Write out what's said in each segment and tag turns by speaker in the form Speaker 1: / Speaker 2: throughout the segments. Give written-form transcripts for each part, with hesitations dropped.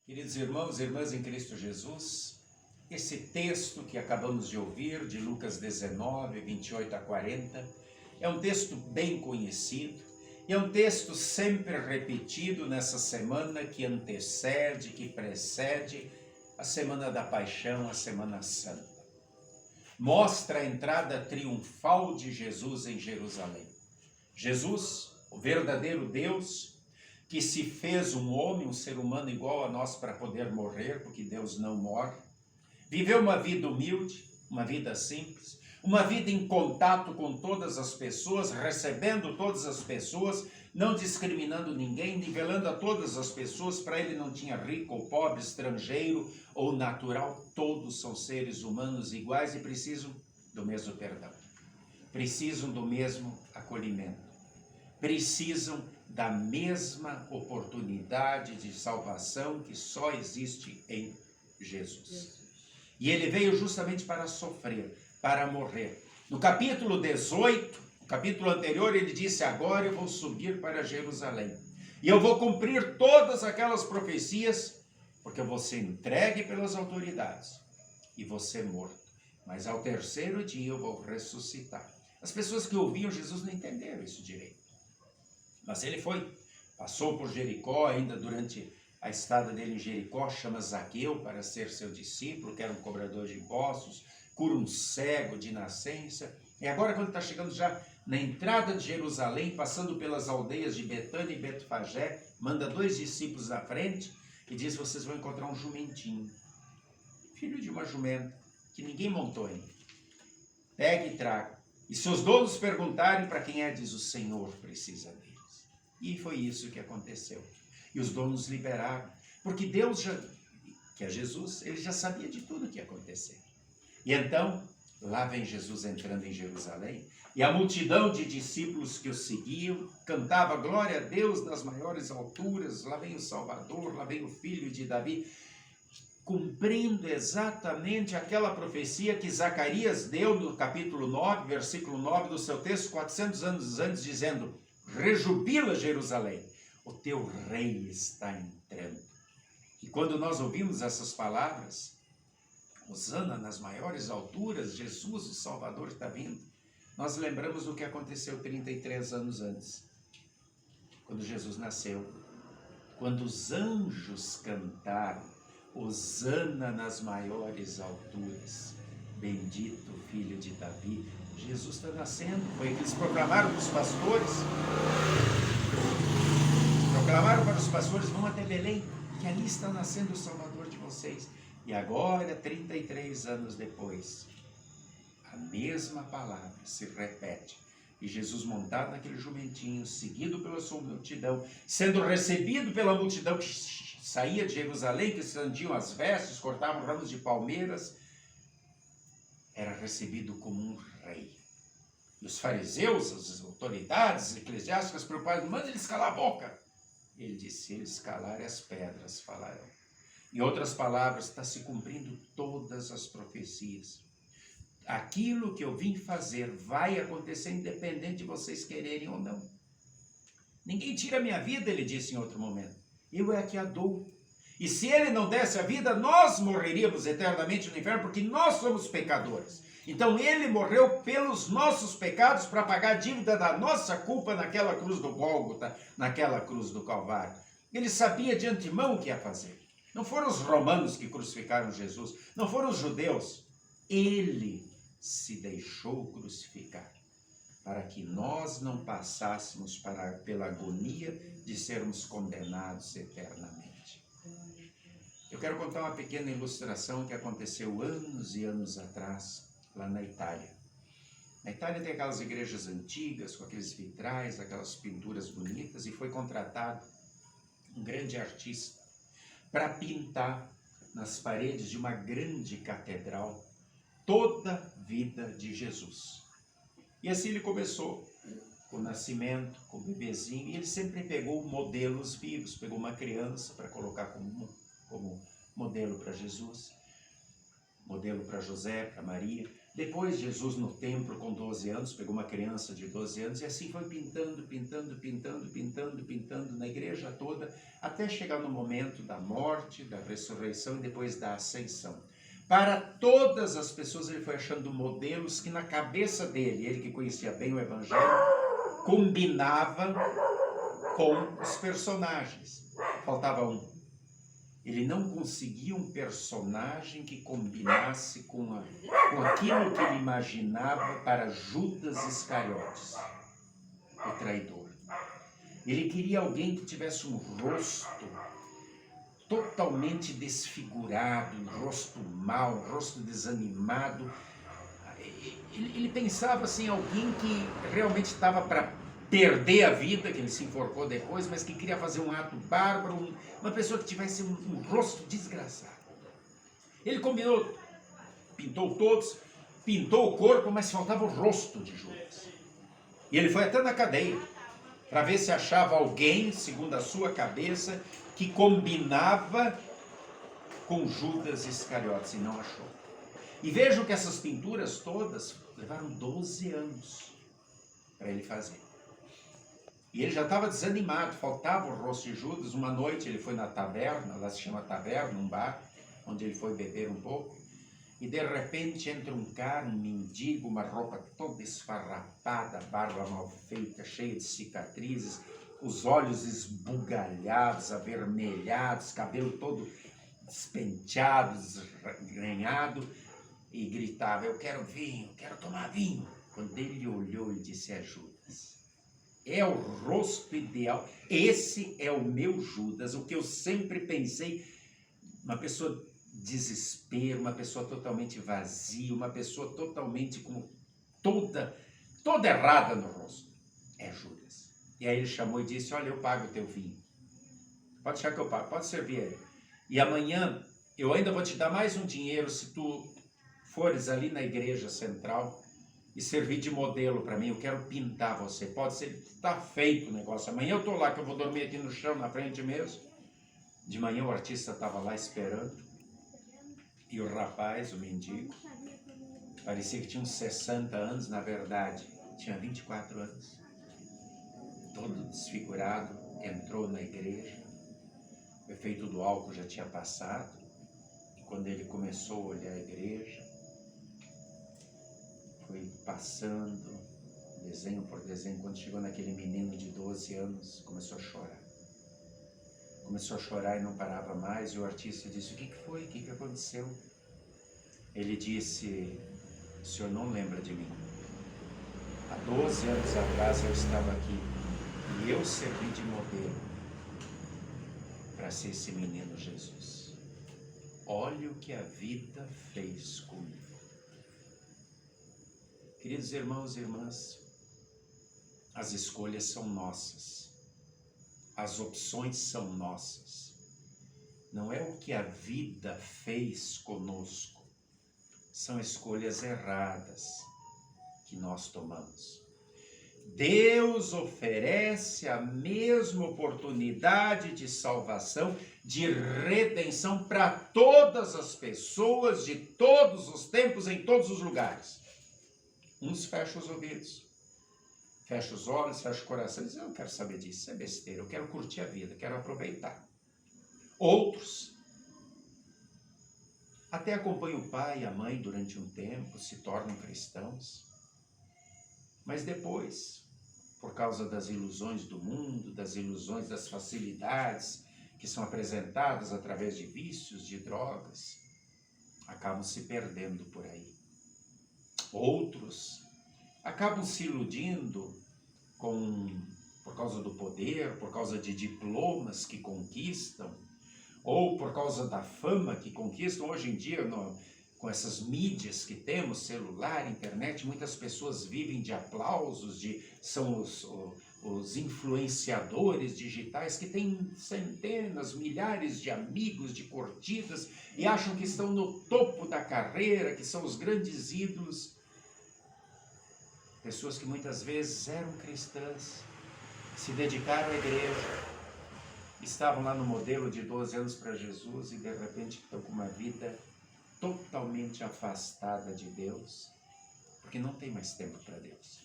Speaker 1: Queridos irmãos e irmãs em Cristo Jesus, esse texto que acabamos de ouvir, de Lucas 19, 28 a 40, é um texto bem conhecido e é um texto sempre repetido nessa semana que antecede, que precede a Semana da Paixão, a Semana Santa. Mostra a entrada triunfal de Jesus em Jerusalém. Jesus, o verdadeiro Deus, que se fez um homem, um ser humano igual a nós para poder morrer, porque Deus não morre, viveu uma vida humilde, uma vida simples, uma vida em contato com todas as pessoas, recebendo todas as pessoas, não discriminando ninguém, nivelando a todas as pessoas. Para ele não tinha rico ou pobre, estrangeiro ou natural, todos são seres humanos iguais e precisam do mesmo perdão, precisam do mesmo acolhimento, precisam da mesma oportunidade de salvação que só existe em Jesus. E ele veio justamente para sofrer, para morrer. No capítulo 18, o capítulo anterior, ele disse: agora eu vou subir para Jerusalém e eu vou cumprir todas aquelas profecias, porque eu vou ser entregue pelas autoridades e vou ser morto. Mas ao terceiro dia eu vou ressuscitar. As pessoas que ouviam Jesus não entenderam isso direito. Mas ele foi, passou por Jericó, ainda durante a estada dele em Jericó, chama Zaqueu para ser seu discípulo, que era um cobrador de impostos, cura um cego de nascença. E agora, quando está chegando já na entrada de Jerusalém, passando pelas aldeias de Betânia e Betfagé, manda 2 discípulos à frente e diz: vocês vão encontrar um jumentinho, filho de uma jumenta, que ninguém montou ainda. Pegue e traga. E se os donos perguntarem para quem é, diz: o Senhor precisa deles. E foi isso que aconteceu. E os donos liberaram, porque Deus que é Jesus, ele já sabia de tudo o que ia acontecer. E então, lá vem Jesus entrando em Jerusalém, e a multidão de discípulos que o seguiam cantava glória a Deus nas maiores alturas. Lá vem o Salvador, lá vem o Filho de Davi, cumprindo exatamente aquela profecia que Zacarias deu no capítulo 9, versículo 9 do seu texto, 400 anos antes, dizendo: rejubila Jerusalém, o teu rei está entrando. E quando nós ouvimos essas palavras, hosana nas maiores alturas, Jesus, o Salvador, está vindo, nós lembramos do que aconteceu 33 anos antes, quando Jesus nasceu, quando os anjos cantaram: hosana nas maiores alturas, bendito o Filho de Davi. Jesus está nascendo. Foi o que eles proclamaram para os pastores. Proclamaram para os pastores: vão até Belém, que ali está nascendo o Salvador de vocês. E agora, 33 anos depois, a mesma palavra se repete. E Jesus, montado naquele jumentinho, seguido pela sua multidão, sendo recebido pela multidão que saía de Jerusalém, que estendiam as vestes, cortavam ramos de palmeiras, era recebido como um rei. E os fariseus, as autoridades eclesiásticas preocupadas: manda eles calar a boca. Ele disse: se eles calarem, as pedras falarão. Em outras palavras, está se cumprindo todas as profecias. Aquilo que eu vim fazer vai acontecer independente de vocês quererem ou não. Ninguém tira a minha vida, ele disse em outro momento. Eu é que a dou. E se ele não desse a vida, nós morreríamos eternamente no inferno, porque nós somos pecadores. Então ele morreu pelos nossos pecados para pagar a dívida da nossa culpa naquela cruz do Gólgota, naquela cruz do Calvário. Ele sabia de antemão o que ia fazer. Não foram os romanos que crucificaram Jesus, não foram os judeus. Ele se deixou crucificar para que nós não passássemos pela agonia de sermos condenados eternamente. Eu quero contar uma pequena ilustração que aconteceu anos e anos atrás, lá na Itália. Na Itália tem aquelas igrejas antigas, com aqueles vitrais, aquelas pinturas bonitas, e foi contratado um grande artista para pintar nas paredes de uma grande catedral toda a vida de Jesus. E assim ele começou, com o nascimento, com o bebezinho, e ele sempre pegou modelos vivos, pegou uma criança para colocar como modelo para Jesus, modelo para José, para Maria, Depois Jesus no templo com 12 anos, pegou uma criança de 12 anos e assim foi pintando na igreja toda, até chegar no momento da morte, da ressurreição e depois da ascensão. Para todas as pessoas ele foi achando modelos que na cabeça dele, ele que conhecia bem o Evangelho, combinava com os personagens. Faltava um. Ele não conseguia um personagem que combinasse com aquilo que ele imaginava para Judas Iscariotes, o traidor. Ele queria alguém que tivesse um rosto totalmente desfigurado, um rosto mau, um rosto desanimado. Ele pensava assim, alguém que realmente estava para perder a vida, que ele se enforcou depois, mas que queria fazer um ato bárbaro, uma pessoa que tivesse um rosto desgraçado. Ele combinou, pintou todos, pintou o corpo, mas faltava o rosto de Judas. E ele foi até na cadeia, para ver se achava alguém, segundo a sua cabeça, que combinava com Judas Iscariotes, e não achou. E vejam que essas pinturas todas levaram 12 anos para ele fazer. E ele já estava desanimado, faltava o rosto de Judas. Uma noite ele foi na taberna, lá se chama taberna, um bar, onde ele foi beber um pouco. E de repente entra um cara, um mendigo, uma roupa toda esfarrapada, barba mal feita, cheia de cicatrizes, os olhos esbugalhados, avermelhados, cabelo todo despenteado, desgrenhado, e gritava: eu quero vinho, quero tomar vinho. Quando ele olhou, ele disse: é Judas. É o rosto ideal, esse é o meu Judas, o que eu sempre pensei, uma pessoa desespero, uma pessoa totalmente vazia, uma pessoa totalmente com toda errada no rosto, é Judas. E aí ele chamou e disse: olha, eu pago o teu vinho, pode deixar que eu pago, pode servir ele, e amanhã eu ainda vou te dar mais um dinheiro se tu fores ali na igreja central e servir de modelo para mim, eu quero pintar você, pode ser, está feito o negócio, amanhã eu estou lá, que eu vou dormir aqui no chão, na frente mesmo. De manhã o artista estava lá esperando, e o rapaz, o mendigo, parecia que tinha uns 60 anos, na verdade, tinha 24 anos, todo desfigurado, entrou na igreja, o efeito do álcool já tinha passado, e quando ele começou a olhar a igreja, foi passando, desenho por desenho, quando chegou naquele menino de 12 anos, começou a chorar. Começou a chorar e não parava mais, e o artista disse: o que foi? O que aconteceu? Ele disse: o senhor não lembra de mim? Há 12 anos atrás eu estava aqui, e eu servi de modelo para ser esse menino Jesus. Olha o que a vida fez comigo. Queridos irmãos e irmãs, as escolhas são nossas, as opções são nossas. Não é o que a vida fez conosco, são escolhas erradas que nós tomamos. Deus oferece a mesma oportunidade de salvação, de redenção para todas as pessoas, de todos os tempos, em todos os lugares. Uns fecham os ouvidos, fecham os olhos, fecham o coração e dizem: eu não quero saber disso, isso é besteira, eu quero curtir a vida, quero aproveitar. Outros até acompanham o pai e a mãe durante um tempo, se tornam cristãos, mas depois, por causa das ilusões do mundo, das ilusões das facilidades que são apresentadas através de vícios, de drogas, acabam se perdendo por aí. Outros acabam se iludindo por causa do poder, por causa de diplomas que conquistam, ou por causa da fama que conquistam. Hoje em dia, com essas mídias que temos, celular, internet, muitas pessoas vivem de aplausos, são os influenciadores digitais que têm centenas, milhares de amigos, de curtidas, e acham que estão no topo da carreira, que são os grandes ídolos. Pessoas que muitas vezes eram cristãs, se dedicaram à igreja, estavam lá no modelo de 12 anos para Jesus e de repente estão com uma vida totalmente afastada de Deus, porque não tem mais tempo para Deus.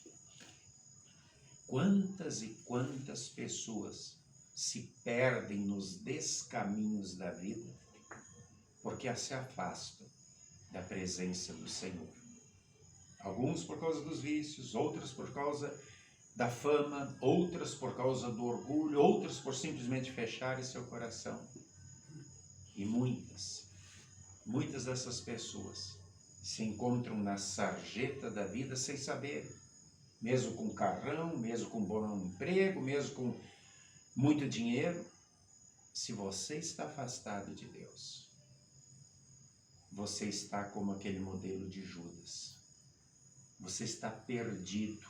Speaker 1: Quantas e quantas pessoas se perdem nos descaminhos da vida porque se afastam da presença do Senhor. Alguns por causa dos vícios, outros por causa da fama, outras por causa do orgulho, outros por simplesmente fecharem seu coração. E muitas dessas pessoas se encontram na sarjeta da vida sem saber, mesmo com carrão, mesmo com bom emprego, mesmo com muito dinheiro. Se você está afastado de Deus, você está como aquele modelo de Judas. Você está perdido,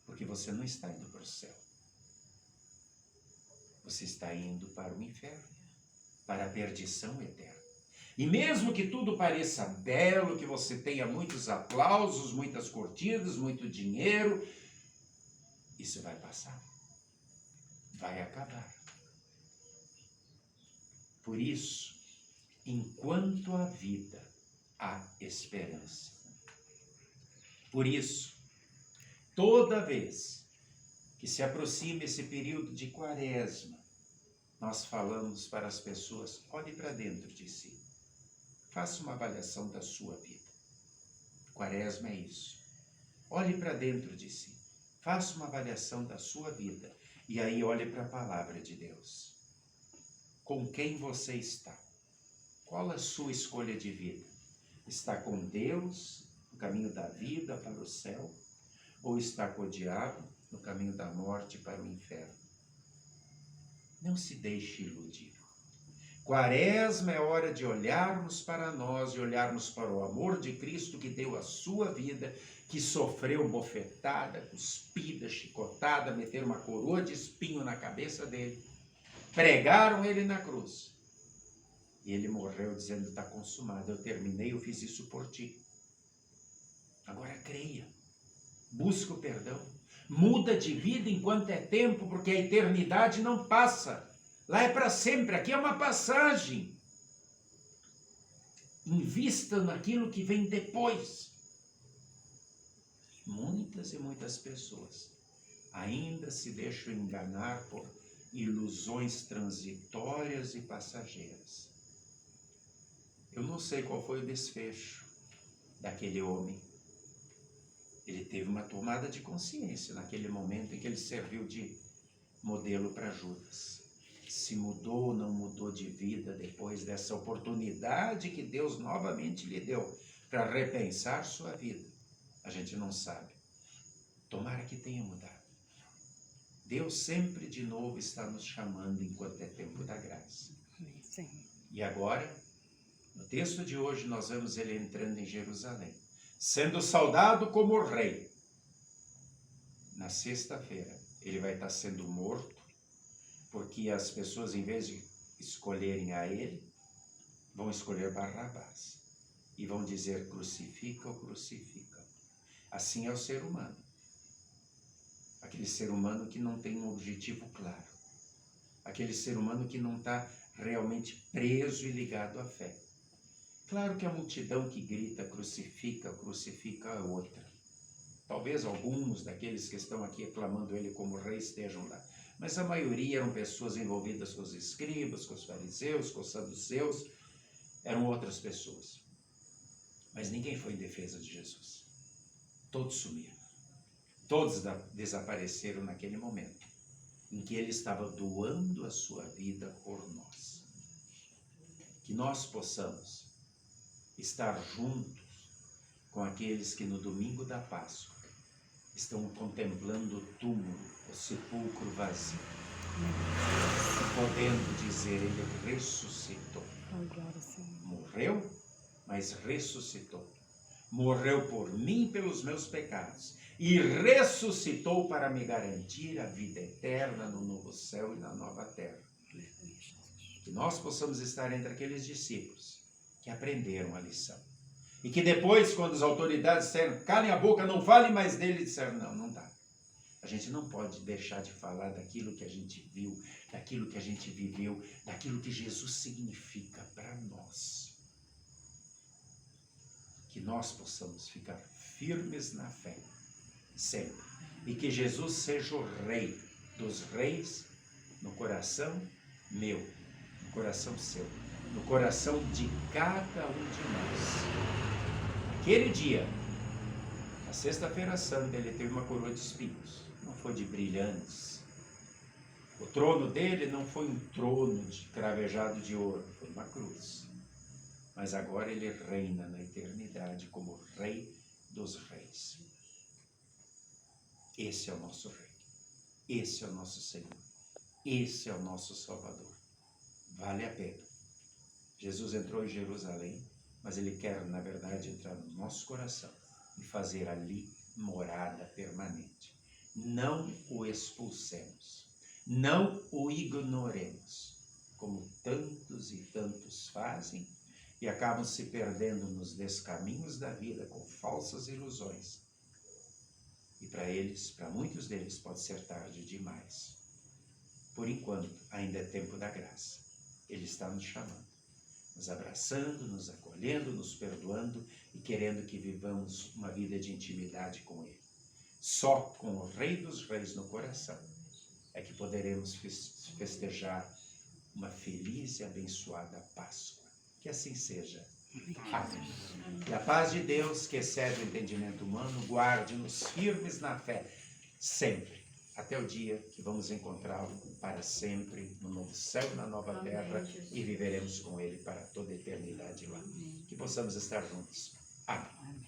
Speaker 1: porque você não está indo para o céu. Você está indo para o inferno, para a perdição eterna. E mesmo que tudo pareça belo, que você tenha muitos aplausos, muitas curtidas, muito dinheiro, isso vai passar, vai acabar. Por isso, enquanto há vida, há esperança. Por isso, toda vez que se aproxima esse período de quaresma, nós falamos para as pessoas: olhe para dentro de si. Faça uma avaliação da sua vida. Quaresma é isso. Olhe para dentro de si. Faça uma avaliação da sua vida. E aí olhe para a palavra de Deus. Com quem você está? Qual a sua escolha de vida? Está com Deus, no caminho da vida para o céu? Ou está com o diabo, no caminho da morte para o inferno? Não se deixe iludir. Quaresma é hora de olharmos para nós e olharmos para o amor de Cristo que deu a sua vida, que sofreu bofetada, cuspida, chicotada, meteram uma coroa de espinho na cabeça dele, pregaram ele na cruz. E ele morreu dizendo: está consumado, eu terminei, eu fiz isso por ti. Agora creia, busca o perdão, muda de vida enquanto é tempo, porque a eternidade não passa. Lá é para sempre, aqui é uma passagem. Invista naquilo que vem depois. Muitas e muitas pessoas ainda se deixam enganar por ilusões transitórias e passageiras. Eu não sei qual foi o desfecho daquele homem. Ele teve uma tomada de consciência naquele momento em que ele serviu de modelo para Judas. Se mudou ou não mudou de vida depois dessa oportunidade que Deus novamente lhe deu para repensar sua vida, a gente não sabe. Tomara que tenha mudado. Deus sempre de novo está nos chamando enquanto é tempo da graça.
Speaker 2: Sim.
Speaker 1: E agora, no texto de hoje, nós vemos ele entrando em Jerusalém, sendo saudado como rei. Na sexta-feira, ele vai estar sendo morto, porque as pessoas, em vez de escolherem a ele, vão escolher Barrabás. E vão dizer: crucifica ou crucifica. Assim é o ser humano. Aquele ser humano que não tem um objetivo claro. Aquele ser humano que não está realmente preso e ligado à fé. Claro que a multidão que grita crucifica, crucifica é outra. Talvez alguns daqueles que estão aqui aclamando ele como rei estejam lá. Mas a maioria eram pessoas envolvidas com os escribas, com os fariseus, com os saduceus. Eram outras pessoas. Mas ninguém foi em defesa de Jesus. Todos sumiram. Todos desapareceram naquele momento em que ele estava doando a sua vida por nós. Que nós possamos estar juntos com aqueles que no domingo da Páscoa estão contemplando o túmulo, o sepulcro vazio, podendo dizer: ele ressuscitou. Morreu, mas ressuscitou. Morreu por mim e pelos meus pecados, e ressuscitou para me garantir a vida eterna no novo céu e na nova terra. Que nós possamos estar entre aqueles discípulos que aprenderam a lição. E que depois, quando as autoridades disseram: calem a boca, não falem mais dele, disseram: não dá. A gente não pode deixar de falar daquilo que a gente viu, daquilo que a gente viveu, daquilo que Jesus significa para nós. Que nós possamos ficar firmes na fé, sempre. E que Jesus seja o Rei dos reis no coração meu, no coração seu, no coração de cada um de nós. Aquele dia, na sexta-feira santa, ele teve uma coroa de espinhos, não foi de brilhantes. O trono dele não foi um trono de cravejado de ouro, foi uma cruz. Mas agora ele reina na eternidade como Rei dos reis. Esse é o nosso Rei. Esse é o nosso Senhor. Esse é o nosso Salvador. Vale a pena. Jesus entrou em Jerusalém, mas ele quer, na verdade, entrar no nosso coração e fazer ali morada permanente. Não o expulsemos. Não o ignoremos, como tantos e tantos fazem e acabam se perdendo nos descaminhos da vida com falsas ilusões. E para eles, para muitos deles, pode ser tarde demais. Por enquanto, ainda é tempo da graça. Ele está nos chamando, nos abraçando, nos acolhendo, nos perdoando e querendo que vivamos uma vida de intimidade com Ele. Só com o Rei dos Reis no coração é que poderemos festejar uma feliz e abençoada Páscoa. Que assim seja. Amém. E a paz de Deus, que excede o entendimento humano, guarde-nos firmes na fé, sempre, até o dia que vamos encontrá-lo para sempre, no novo céu e na nova terra, e viveremos com Ele para toda a eternidade lá. Que possamos estar juntos. Amém.